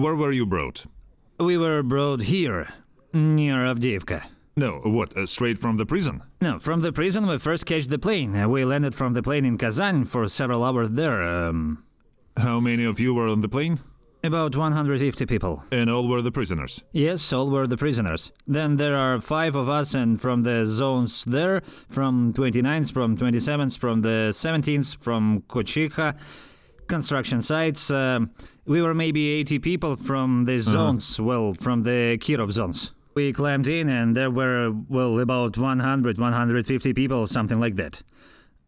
Where were you brought? We were brought here, near Avdiivka. No, what, straight from the prison? No, from the prison we first catch the plane. We landed from the plane in Kazan for several hours there. How many of you were on the plane? About 150 people. And all were the prisoners? Yes, all were the prisoners. Then there are 5 of us, and from the zones there, from 29th, from 27th, from the 17th, from Kochicha, construction sites, we were maybe 80 people from the zones, well, from the Kirov zones. We climbed in and there were, well, about 100, 150 people, something like that.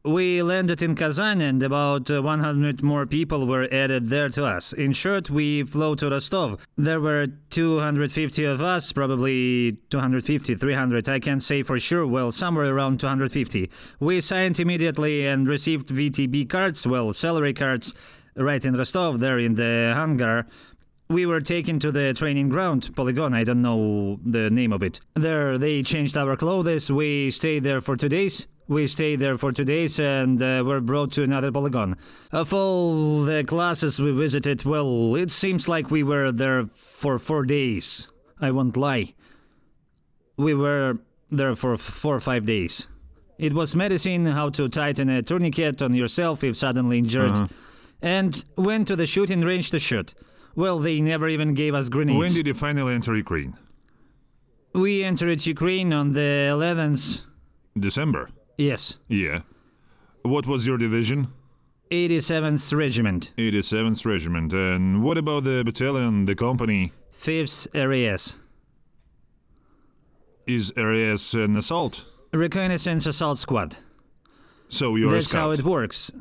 We landed in Kazan and about 100 more people were added there to us. In short, we flew to Rostov. There were 250 of us, probably 250, 300, I can't say for sure, well, somewhere around 250. We signed immediately and received VTB cards, well, salary cards, right in Rostov, there in the hangar. We were taken to the training ground, polygon, I don't know the name of it. There they changed our clothes, we stayed there for 2 days. And were brought to another polygon. Of all the classes we visited, well, it seems like we were there for 4 days. I won't lie. We were there for 4 or 5 days. It was medicine, how to tighten a tourniquet on yourself if suddenly injured. And went to the shooting range to shoot. Well, they never even gave us grenades. When did you finally enter Ukraine? We entered Ukraine on the 11th. December? Yes. Yeah. What was your division? 87th Regiment. 87th Regiment. And what about the battalion, the company? 5th RAS. Is RAS an assault? Reconnaissance Assault Squad. So you're That's a scout? how it works.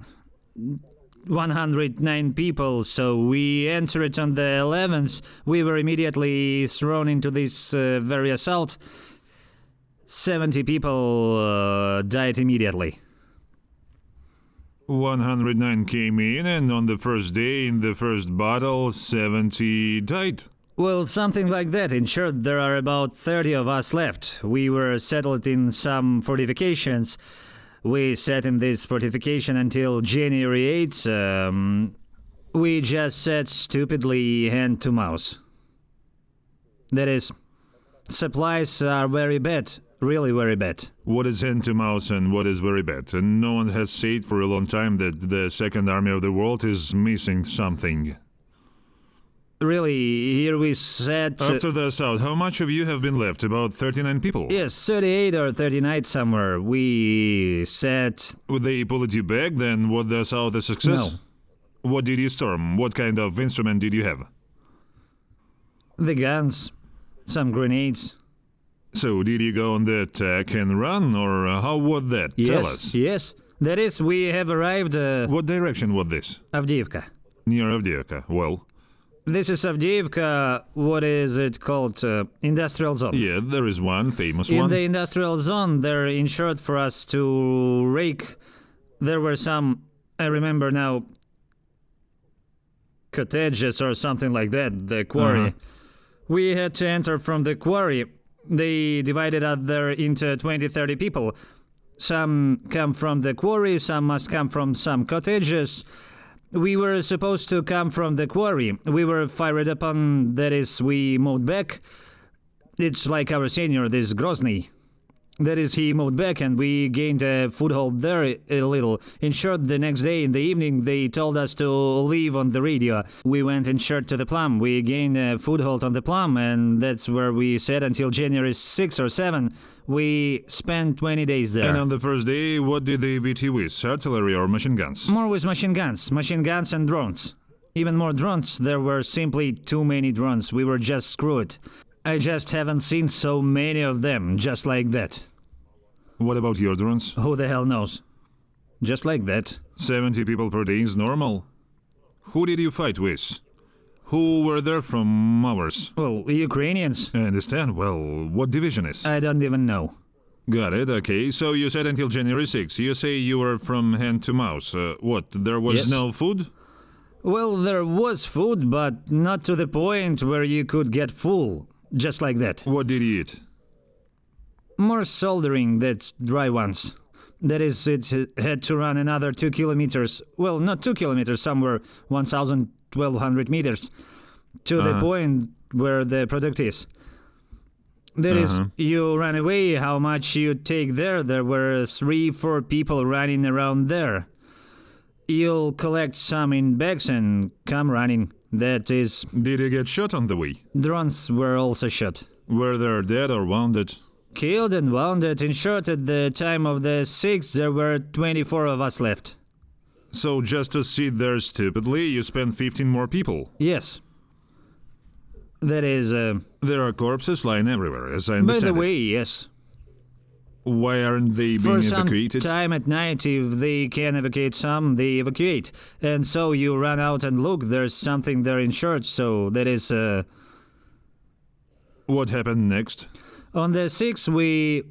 109 people, so we entered on the 11th. We were immediately thrown into this very assault. 70 people died immediately. 109 came in, and on the first day, in the first battle, 70 died. Well, something like that. In short, there are about 30 of us left. We were settled in some fortifications. We sat in this fortification until January 8th. We just sat stupidly hand to mouth. That is, supplies are very bad. Really very bad. What is hand to mouth and what is very bad? And no one has said for a long time that the Second Army of the world is missing something. Really, here we sat... After the assault, how much of you have been left? About 39 people? Yes, 38 or 39 somewhere. We sat... Would they pulled you back? Then was the assault a success? No. What did you storm? What kind of instrument did you have? The guns, some grenades. So, did you go on the attack and run, or how was that? Yes, Tell us. Yes, that is, we have arrived... What direction was this? Avdiivka. Near Avdiivka. Well? This is Avdiivka, what is it called? Industrial zone. Yeah, there is one, famous In one. the industrial zone, there, in short, for us to rake, there were some, I remember now, cottages or something like that, the quarry. We had to enter from the quarry. They divided us there into 20, 30 people. Some come from the quarry, some must come from some cottages. We were supposed to come from the quarry. We were fired upon, that is, we moved back. It's like our senior, this Grozny. That is, he moved back and we gained a foothold there a little. In short, the next day in the evening, they told us to leave on the radio. We went in short to the Plum. We gained a foothold on the Plum, and that's where we sat until January 6 or 7. We spent 20 days there. And on the first day, what did they beat you with? Artillery or machine guns? More with machine guns and drones. Even more drones. There were simply too many drones. We were just screwed. I just haven't seen so many of them, just like that. What about your drones? Who the hell knows? Just like that. 70 people per day is normal. Who did you fight with? Who were there from ours? Well, Ukrainians. I understand. Well, what division is? I don't even know. Got it, okay. So you said until January 6. You say you were from hand to mouth. What, there was Yes. no food? Well, there was food, but not to the point where you could get full. Just like that. What did you eat? More soldering, that's dry ones. That is, it had to run another 2 kilometers. Well, not 2 kilometers, somewhere 1,000, 1,200 meters. to the point where the product is. That is, you run away, how much you take there. There were 3-4 people running around there. You'll collect some in bags and come running. That is... Did you get shot on the way? Drones were also shot. Were they dead or wounded? Killed and wounded. In short, at the time of the 6th, there were 24 of us left. So just to sit there stupidly, you spent 15 more people? Yes. That is... There are corpses lying everywhere, as I By understand the way, yes. Why aren't they For being some evacuated? time at night, if they can evacuate some, they evacuate. And so you run out and look, there's something there in church, so that is... What happened next? On the 6th, we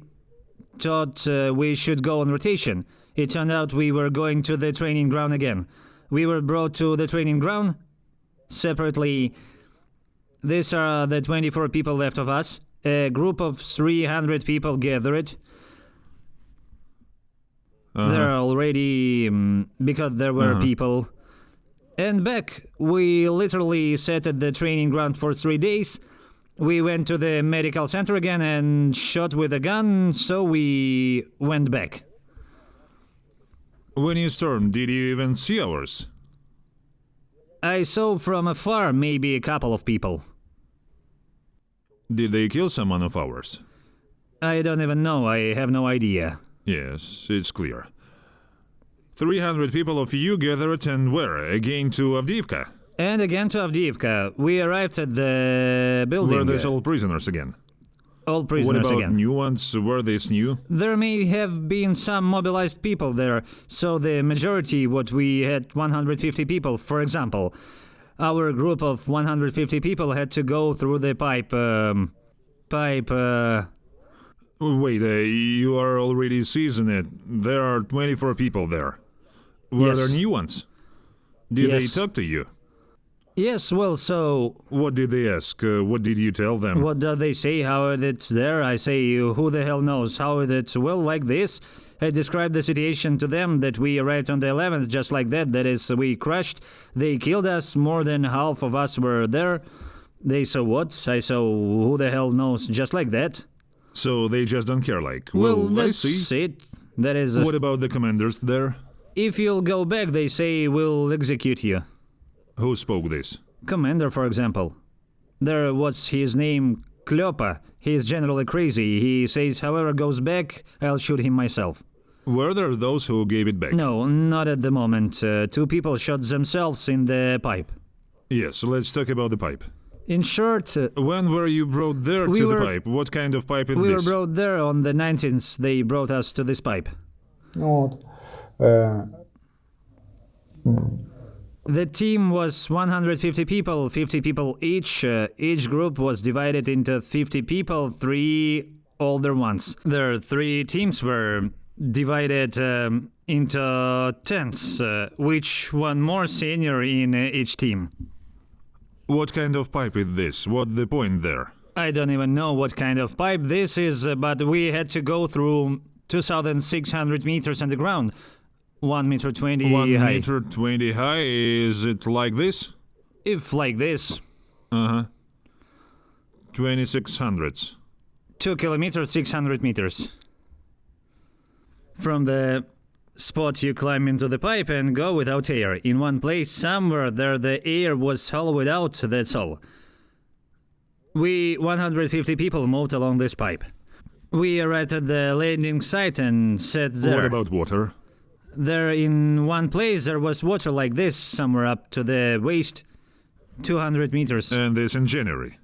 thought we should go on rotation. It turned out we were going to the training ground again. We were brought to the training ground separately. These are the 24 people left of us. A group of 300 people gathered. There are already, because there were people. And back, we literally sat at the training ground for 3 days. We went to the medical center again and shot with a gun, so we went back. When you stormed, did you even see ours? I saw from afar maybe a couple of people. Did they kill someone of ours? I don't even know, I have no idea. Yes, it's clear. 300 people of you gathered and where? Again to Avdiivka? And again to Avdiivka. We arrived at the building. Were these all prisoners again? All prisoners What about again. new ones? Were these new? There may have been some mobilized people there, so the majority, what we had 150 people, for example. Our group of 150 people had to go through the pipe. Wait, you are already seasoned it. There are 24 people there. Were Yes. there new ones? Did Yes. they talk to you? Yes, well, so What did they ask? What did you tell them? what do they say? How it's there? I say, who the hell knows? How it's well like this? I described the situation to them that we arrived on the 11th just like that. That is, we crashed. They killed us. More than half of us were there. They saw what? I saw who the hell knows? Just like that. So they just don't care, like. Well, I that's see. it. That is, What about the commanders there? if you'll go back, they say we'll execute you. Who spoke this? Commander, for example. There was his name, Klepa. He's generally crazy. He says, however goes back, I'll shoot him myself. Were there those who gave it back? No, not at the moment. 2 people shot themselves in the pipe. Yes, let's talk about the pipe. In short, When were you brought there We to were- the pipe? What kind of pipe is we were this? brought there on the 19th. They brought us to this pipe. От. The team was 150 people, 50 people each. Each group was divided into 50 people, 3 older ones. Their 3 teams were divided into tents, which one more senior in each team. What kind of pipe is this? What's the point there? I don't even know what kind of pipe this is, but we had to go through 2,600 meters underground. 1 meter 20 1 high. meter 20 high? Is it like this? If like this, 2600s. 2 kilometers, 600 meters. From the spot you climb into the pipe and go without air. In one place somewhere there the air was hollowed out, that's all. We 150 people moved along this pipe. We arrived at the landing site and sat there. What about water? There in one place there was water like this, somewhere up to the waist, 200 meters. And this in January.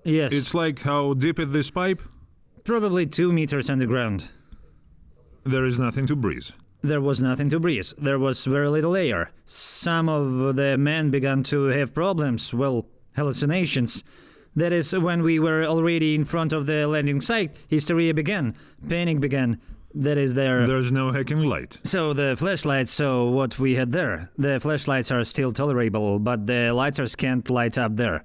Yes, It's like how deep is this pipe? probably 2 meters underground. There is nothing to breathe. There was nothing to breathe. There was very little air. Some of the men began to have problems, well, hallucinations. That is, when we were already in front of the landing site, hysteria began, panic began. That is there. There's no hacking light. So the flashlights, so what we had there. The flashlights are still tolerable, but the lighters can't light up there.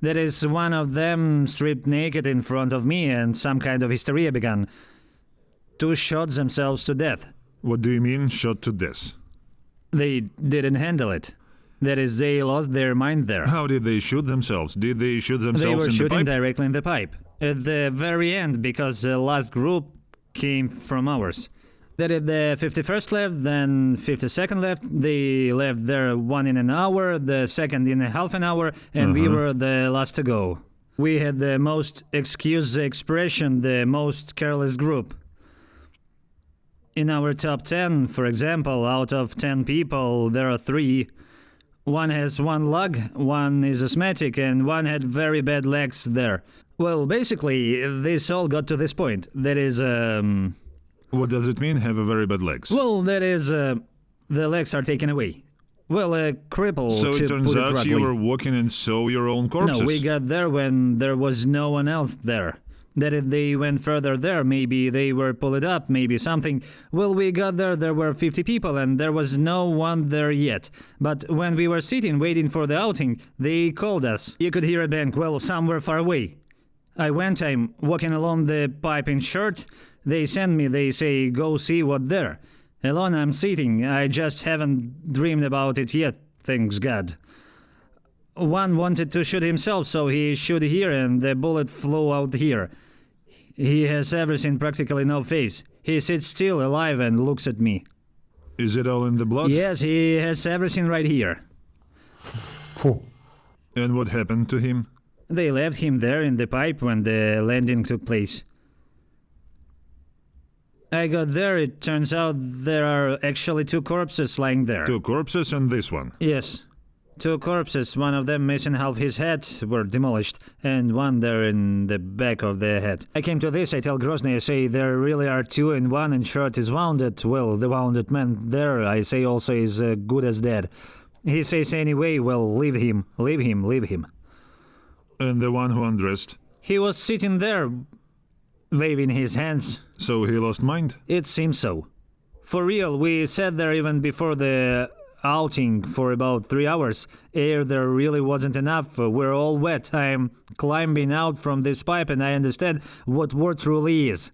That is, one of them stripped naked in front of me and some kind of hysteria began. 2 shot themselves to death. What do you mean, shot to death? They didn't handle it. That is, they lost their mind there. How did they shoot themselves? Did they shoot They themselves were in the shooting pipe? directly in the pipe. At the very end, because the last group came from ours. That is, the 51st left, then 52nd left. They left there one in an hour, the second in a half an hour, and we were the last to go. We had the most, excuse the expression, the most careless group. In our top 10, for example, out of 10 people, there are 3. One has one lug, one is asthmatic, and one had very bad legs there. Well, basically, this all got to this point. That is, What does it mean, have a very bad legs? well, that is, the legs are taken away. Well, a cripple, So to it turns put it out roughly. you were walking and saw your own corpses. No, we got there when there was no one else there. That if they went further there, maybe they were pulled up, maybe something. Well, we got there were 50 people, and there was no one there yet. But when we were sitting, waiting for the outing, they called us. You could hear a bang, well, somewhere far away. I'm walking along the pipe in short. They send me, they say, go see what there. Alone I'm sitting, I just haven't dreamed about it yet, thanks God. One wanted to shoot himself, so he shot here and the bullet flew out here. He has everything, practically no face. He sits still, alive, and looks at me. Is it all in the blood? Yes, he has everything right here. And what happened to him? They left him there in the pipe when the landing took place. I got there, it turns out there are actually 2 corpses lying there. 2 corpses and this one. Yes. 2 corpses, one of them missing half his head, were demolished, and one there in the back of the head. I came to this, I tell Grozny, I say there really are 2 and one and short is wounded. Well, the wounded man there, I say also is good as dead. He says anyway, well, leave him. And the one who undressed? He was sitting there, waving his hands. So he lost mind? It seems so. For real, we sat there even before the outing for about 3 hours. Air there really wasn't enough. We're all wet. I'm climbing out from this pipe and I understand what war truly is.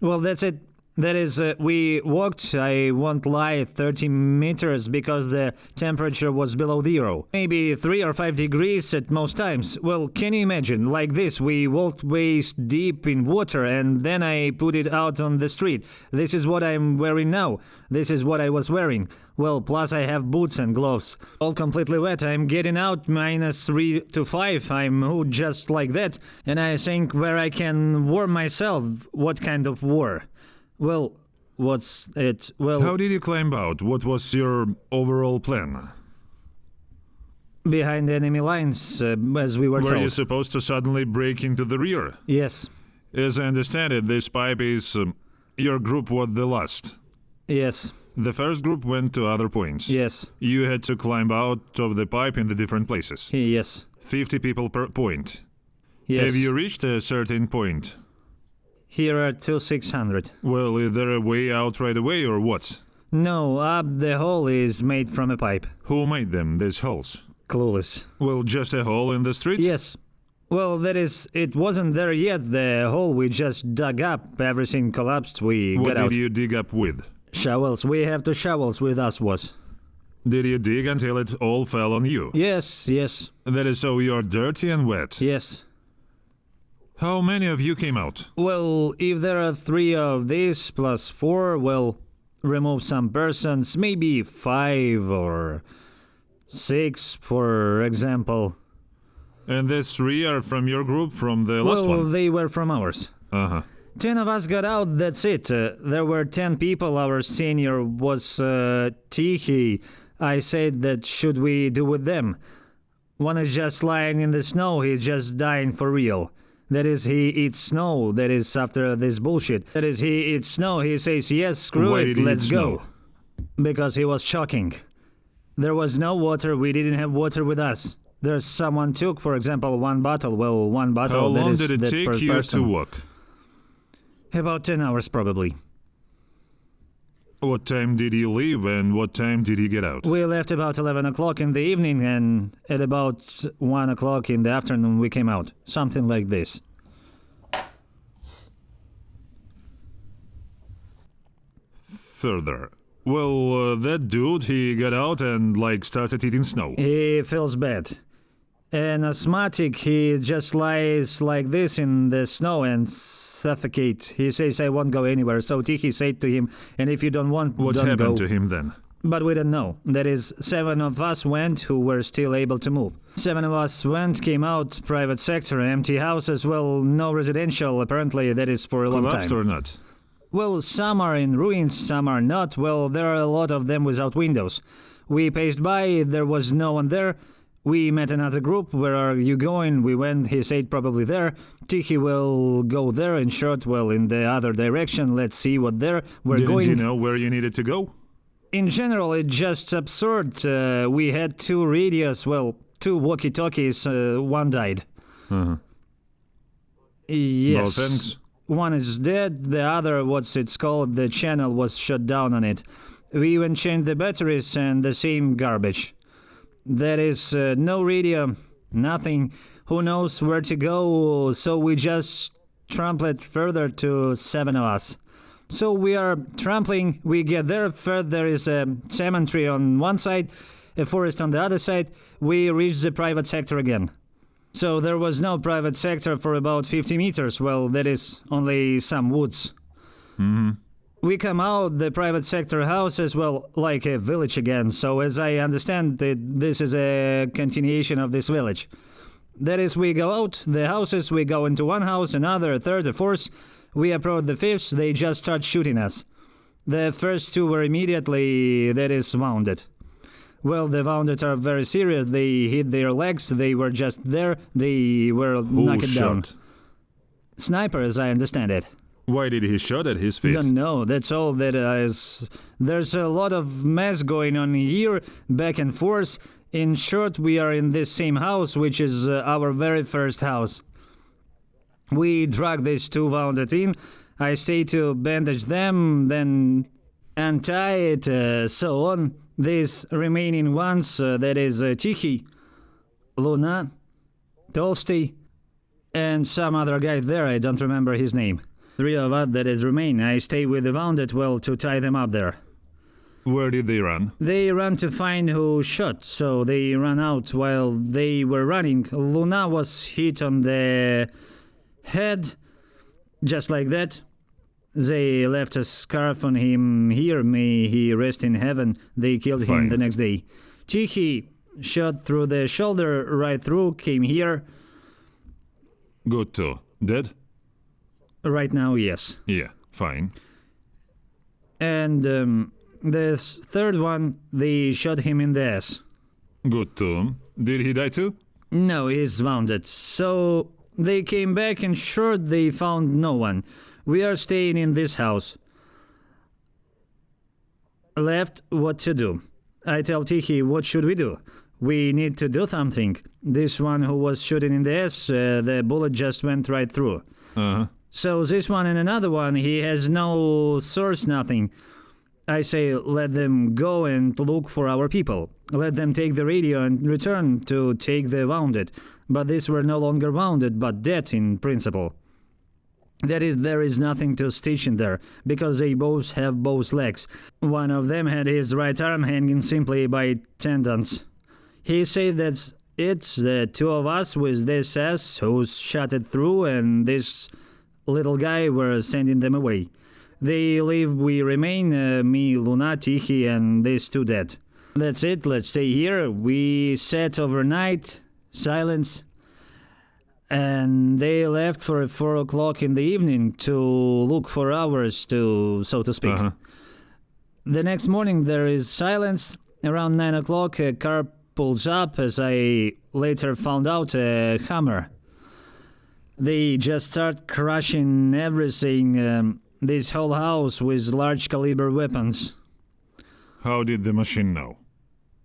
Well, that's it. That is, we walked, I won't lie, 30 meters because the temperature was below 0. Maybe 3 or 5 degrees at most times. Well, can you imagine? Like this, we walked waist deep in water and then I put it out on the street. This is what I'm wearing now. This is what I was wearing. Well, plus I have boots and gloves. All completely wet. I'm getting out -3 to 5. I'm moved just like that. And I think where I can warm myself. What kind of war? Well, what's it? Well, How did you climb out? What was your overall plan? behind enemy lines, as we were Were told. you supposed to suddenly break into the rear? Yes, As I understand it, this pipe is... your group was the last. yes, The first group went to other points. yes, You had to climb out of the pipe in the different places. yes, 50 people per point. yes. Have you reached a certain point? Here are 600. Well, is there a way out right away or what? No, up the hole is made from a pipe. Who made them, these holes? Clueless. Well, just a hole in the street? Yes. Well, that is, it wasn't there yet, the hole we just dug up. Everything collapsed, we What got did out. you dig up with? Shovels, we have 2 shovels with us was. Did you dig until it all fell on you? Yes, yes, That is so you're dirty and wet. yes. How many of you came out? Well, if there are 3 of these plus 4, well, remove some persons, maybe 5 or 6, for example. And these 3 are from your group, from the last Well, one? they were from ours. Uh-huh. 10 of us got out, that's it. There were 10 people, our senior was Tihi. I said that should we do with them? One is just lying in the snow, he's just dying for real. That is, he eats snow, that is, after this bullshit. That is, he eats snow, he says, yes, screw Why it, did he eat let's go. snow? Because he was choking. There was no water, we didn't have water with us. There's someone took, for example, 1 bottle. Well, 1 bottle, How that long is did it that per take you person. to walk? About 10 hours, probably. What time did you leave and what time did you get out? We left about 11 o'clock in the evening, and at about 1 o'clock in the afternoon we came out. Something like this. Further, Well, that dude, he got out and, like, started eating snow. He feels bad. An asthmatic, he just lies like this in the snow and suffocate. He says, I won't go anywhere. So Tichy said to him, and if you don't want, What don't happened go. to him then? But we don't know. That is, 7 of us went who were still able to move. 7 of us went, came out, private sector, empty houses, well, no residential, apparently that is for a long Collapsed time. or not? Well, some are in ruins, some are not. Well, there are a lot of them without windows. We passed by, there was no one there. We met another group. Where are you going? We went, he said probably there. Tichy will go there. In short, well, in the other direction. Let's see what there. We're Didn't going. you know where you needed to go? In general, it's just absurd. We had 2 radios, well, 2 walkie-talkies, one died. Uh-huh. Yes. No thanks. One is dead, the other, what's it's called, the channel was shut down on it. We even changed the batteries and the same garbage. There is no radio, nothing. Who knows where to go, so we just trampled further to 7 of us. So we are trampling, we get there, first there is a cemetery on one side, a forest on the other side, we reach the private sector again. So there was no private sector for about 50 meters, well, that is only some woods. Mm-hmm. We come out, the private sector house is, well, like a village again, so as I understand, this is a continuation of this village. That is, we go out, the houses, we go into one house, another, a third, a fourth. We approach the fifth, they just start shooting us. The first 2 were immediately, that is, wounded. Well, the wounded are very serious, they hit their legs, they were just there, they were knocked down. Sniper, as I understand it. Why did he shot at his feet? Don't know, that's all that is. There's a lot of mess going on here, back and forth. In short, we are in this same house, which is our very first house. We drag these 2 wounded in. I say to bandage them, then untie it, so on. These remaining ones, that is Tichy, Luna, Tolsty, and some other guy there, I don't remember his name. 3 of us that is remain. I stay with the wounded, well, to tie them up there. Where did they run? They ran to find who shot, so they ran out while they were running. Luna was hit on the head, just like that. They left a scarf on him here, may he rest in heaven. They killed him the next day. Tichy shot through the shoulder, right through, came here. Good too. Dead? Right now, yes. Yeah, fine. And the third one, they shot him in the ass. Good too. Did he die too? No, he's wounded. So they came back, in short, they found no one. We are staying in this house. Left, what to do? I tell Tichy, what should we do? We need to do something. This one who was shooting in the ass, the bullet just went right through. Uh-huh. So this one and another one, he has no source, nothing. I say, let them go and look for our people. Let them take the radio and return to take the wounded. But these were no longer wounded, but dead in principle. That is, there is nothing to stitch in there, because they both have both legs. One of them had his right arm hanging simply by tendons. He said that it's the 2 of us with this ass who shot it through, and this little guy were sending them away. They leave, we remain, me, Luna, Tichy, and these 2 dead. That's it, let's stay here. We sat overnight, silence, and they left for 4 o'clock in the evening to look for hours, to, so to speak. Uh-huh. The next morning there is silence. Around 9 o'clock a car pulls up, as I later found out, a Hummer. They just start crushing everything, this whole house with large caliber weapons. How did the machine know?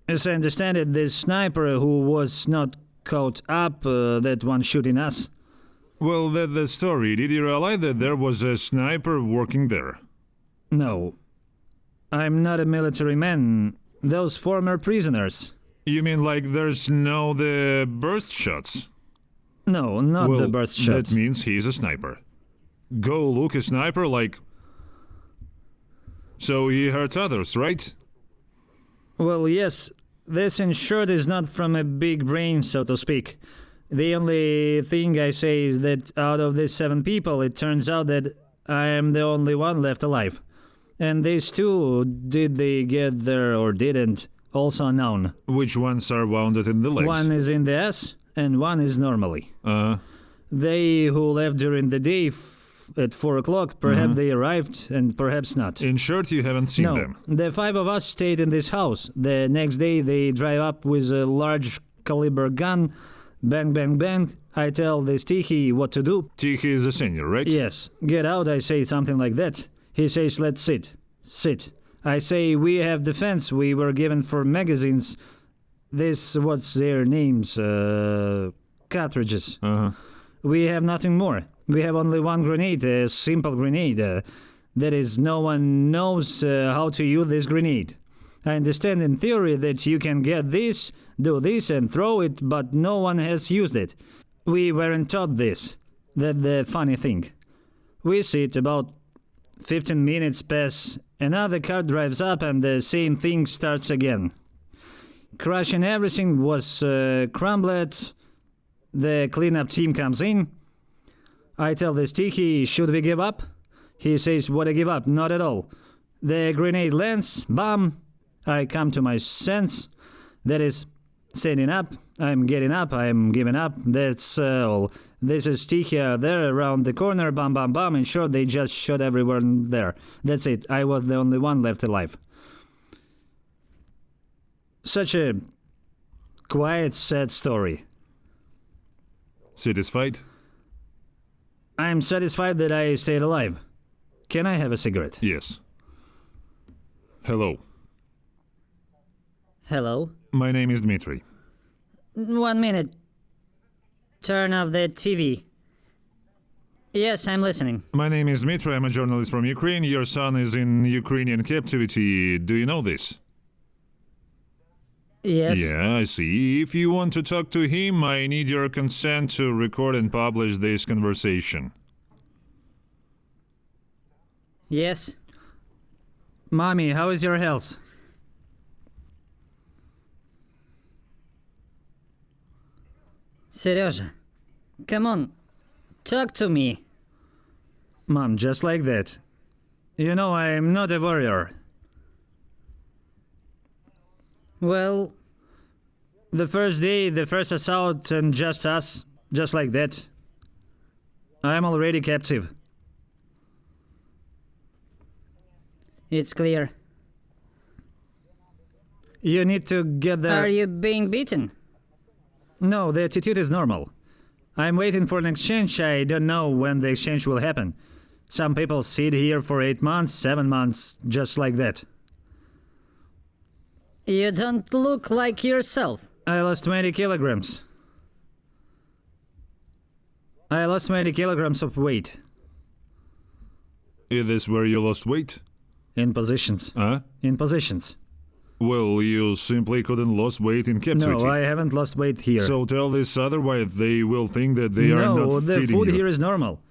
As I understand it, this sniper who was not caught up, that one shooting us. Well, that's the story. Did you realize that there was a sniper working there? No. I'm not a military man. Those former prisoners. You mean like there's no the burst shots? No, not Well, the burst shot. that means he's a sniper. Go look a sniper like... So he hurt others, right? Well, yes, this in short is not from a big brain, so to speak. The only thing I say is that out of these 7 people, it turns out that I am the only one left alive. And these 2, did they get there or didn't, also unknown. Which ones are wounded in the legs? One is in the ass, and one is normally. Uh, They who left during the day at 4 o'clock, perhaps they arrived, and perhaps not. in short, you haven't seen No, them. the 5 of us stayed in this house. The next day they drive up with a large caliber gun. Bang, bang, bang. I tell the Stichi what to do. Tichy is the senior, right? Yes, get out, I say something like that. He says, let's sit. Sit. I say, we have defense. We were given for magazines. This, what's their names? Cartridges. Uh-huh. We have nothing more. We have only one grenade, a simple grenade. That is, no one knows how to use this grenade. I understand in theory that you can get this, do this and throw it, but no one has used it. We weren't taught this. That's the funny thing. We sit, about 15 minutes pass, another car drives up and the same thing starts again. Crushing everything was crumbled. The cleanup team comes in. I tell the Sticky, should we give up? He says, what I give up? Not at all. The grenade lands, bam. I come to my sense. That is, standing up. I'm getting up. I'm giving up. That's all. This is Sticky there around the corner. Bam, bam, bam. In short, they just shot everyone there. That's it. I was the only one left alive. Such a quiet, sad story. Satisfied? I'm satisfied that I stayed alive. Can I have a cigarette? Yes. Hello. Hello? My name is Dmitry. 1 minute. Turn off the TV. Yes, I'm listening. My name is Dmitry. I'm a journalist from Ukraine. Your son is in Ukrainian captivity. Do you know this? Yes. Yeah, I see. If you want to talk to him, I need your consent to record and publish this conversation. Yes. Mommy, how is your health? Serежа, come on. Talk to me. Mom, just like that. You know, I'm not a warrior. Well, The first day, the first assault, and just us, just like that. I'm already captive. it's clear. You need to get there. Are you being beaten? No, the attitude is normal. I'm waiting for an exchange. I don't know when the exchange will happen. Some people sit here for 8 months, 7 months, just like that. You don't look like yourself. I lost 20 kilograms. I lost 20 kilograms of weight. Is this where you lost weight? In positions. Huh? In positions. Well, you simply couldn't lose weight in captivity. No, I haven't lost weight here. So tell this otherwise they will think that they are No, not the feeding food you. here is normal.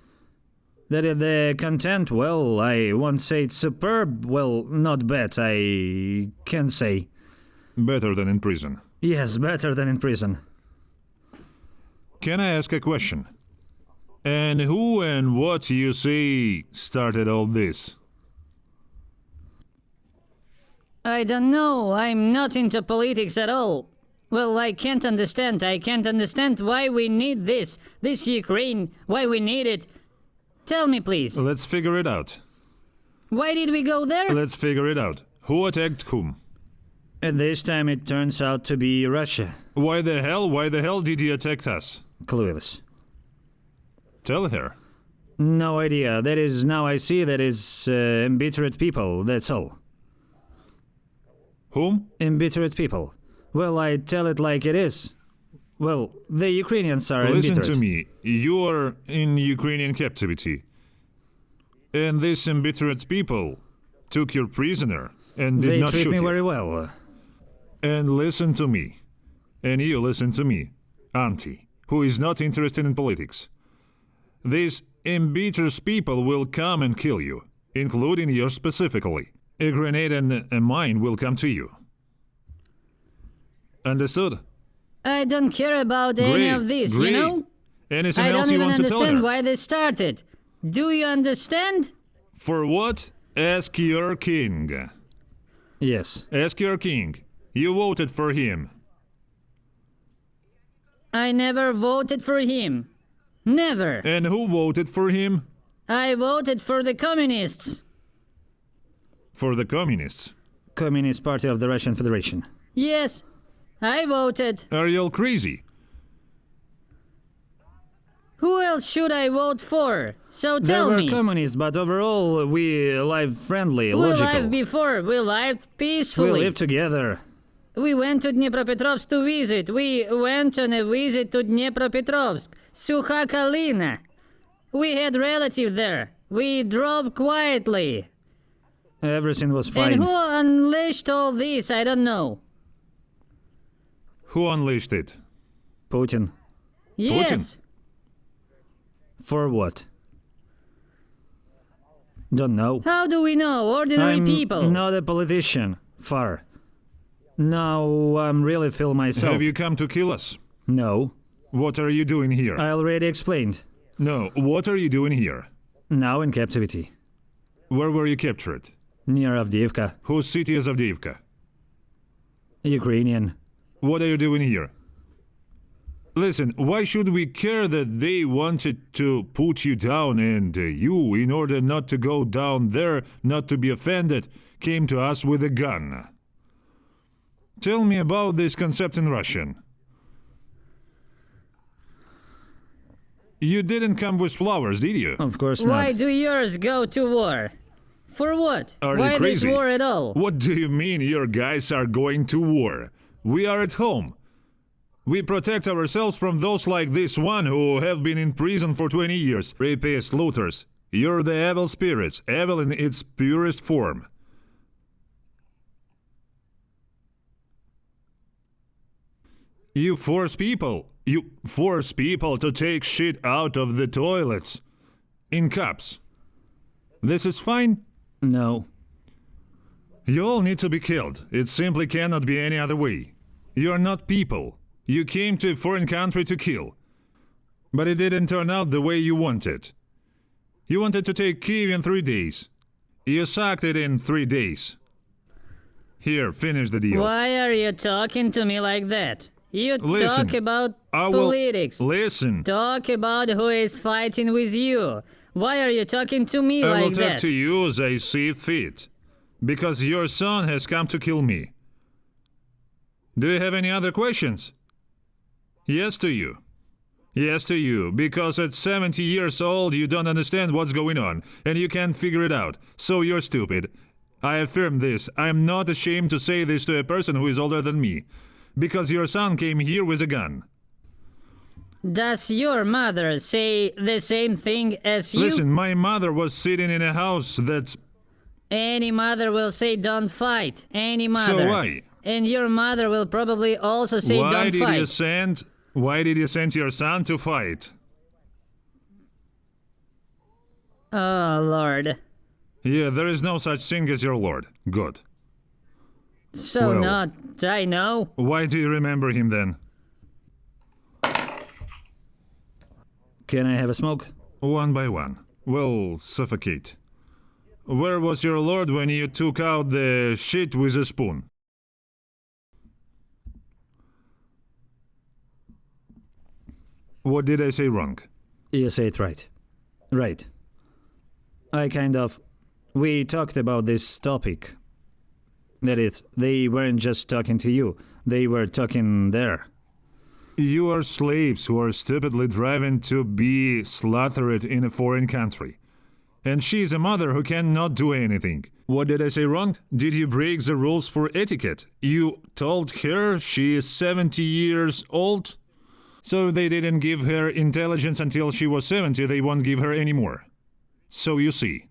The content, well, I won't say it's superb. Well, not bad, I can say. Better than in prison. Yes, better than in prison. Can I ask a question? And who and what you say started all this? I don't know. I'm not into politics at all. Well, I can't understand why we need this Ukraine, why we need it. Tell me, please. Let's figure it out. Why did we go there? Let's figure it out. Who attacked whom? And this time it turns out to be Russia. Why the hell did he attack us? Clueless. Tell her. No idea. That is, now I see that is embittered people, that's all. Whom? Embittered people. Well, I tell it like it is. Well, the Ukrainians are Listen embittered. to me. You are in Ukrainian captivity. And these embittered people took your prisoner and did They not treat shoot me you. very well. And listen to me. And you listen to me, Auntie, who is not interested in politics. These embittered people will come and kill you, including you specifically. A grenade and a mine will come to you. Understood? I don't care about any of this, Great. you know? Anything I else don't you even want to tell understand her? why they started. Do you understand? For what? Ask your king. Yes. Ask your king. You voted for him. I never voted for him. Never. And who voted for him? I voted for the communists. For the communists. Communist Party of the Russian Federation. Yes, I voted. Are you all crazy? Who else should I vote for? So They tell were me. communists, but overall we live friendly, We logical. lived before. We lived We peacefully. live together. We went to Dnipropetrovsk to visit. We went on a visit to Dnipropetrovsk. Sukha Kalina. We had relatives there. We drove quietly. Everything was And fine. who unleashed all this? I don't know. Who unleashed it? Putin. Yes. For what? Don't know. How do we know? Ordinary I'm people. not a politician. Far. Now I'm really feel myself. Have you come to kill us? No. What are you doing here? I already explained. No, what are you doing here? Now in captivity. Where were you captured? Near Avdiivka. Whose city is Avdiivka? Ukrainian. What are you doing here? Listen, why should we care that they wanted to put you down and you, in order not to go down there, not to be offended, came to us with a gun? Tell me about this concept in Russian. You didn't come with flowers, did you? Of course Why not. do yours go to war? For what? Are Why you this crazy? war at all? What do you mean your guys are going to war? We are at home. We protect ourselves from those like this one who have been in prison for 20 years. Rapists, looters. You're the evil spirits, evil in its purest form. You force people to take shit out of the toilets. In cups. This is fine? No. You all need to be killed. It simply cannot be any other way. You are not people. You came to a foreign country to kill. But it didn't turn out the way you wanted. You wanted to take Kiev in 3 days. You sucked it in 3 days. Here, finish the deal. Why are you talking to me like that? You Listen, talk about I will... politics. Listen. Talk about who is fighting with you. Why are you talking to me I will like talk that? to you as I see fit. Because your son has come to kill me. Do you have any other questions? Yes to you. Yes to you, because at 70 years old you don't understand what's going on, and you can't figure it out, so you're stupid. I affirm this. I am not ashamed to say this to a person who is older than me. Because your son came here with a gun. Does your mother say the same thing as you? Listen, my mother was sitting in a house that's... Any mother will say don't fight. Any mother. So why? And your mother will probably also say Why don't fight. Why did you send your son to fight? Oh, Lord. Yeah, there is no such thing as your lord. Good. So Well. not, I know. Why do you remember him then? Can I have a smoke? One by one. We'll suffocate. Where was your lord when you took out the shit with a spoon? What did I say wrong? You say it right. Right. We talked about this topic. That is, they weren't just talking to you, they were talking there. You are slaves who are stupidly driven to be slaughtered in a foreign country. And she is a mother who cannot do anything. What did I say wrong? Did you break the rules for etiquette? You told her she is 70 years old? So if they didn't give her intelligence until she was 70, they won't give her any more. So you see.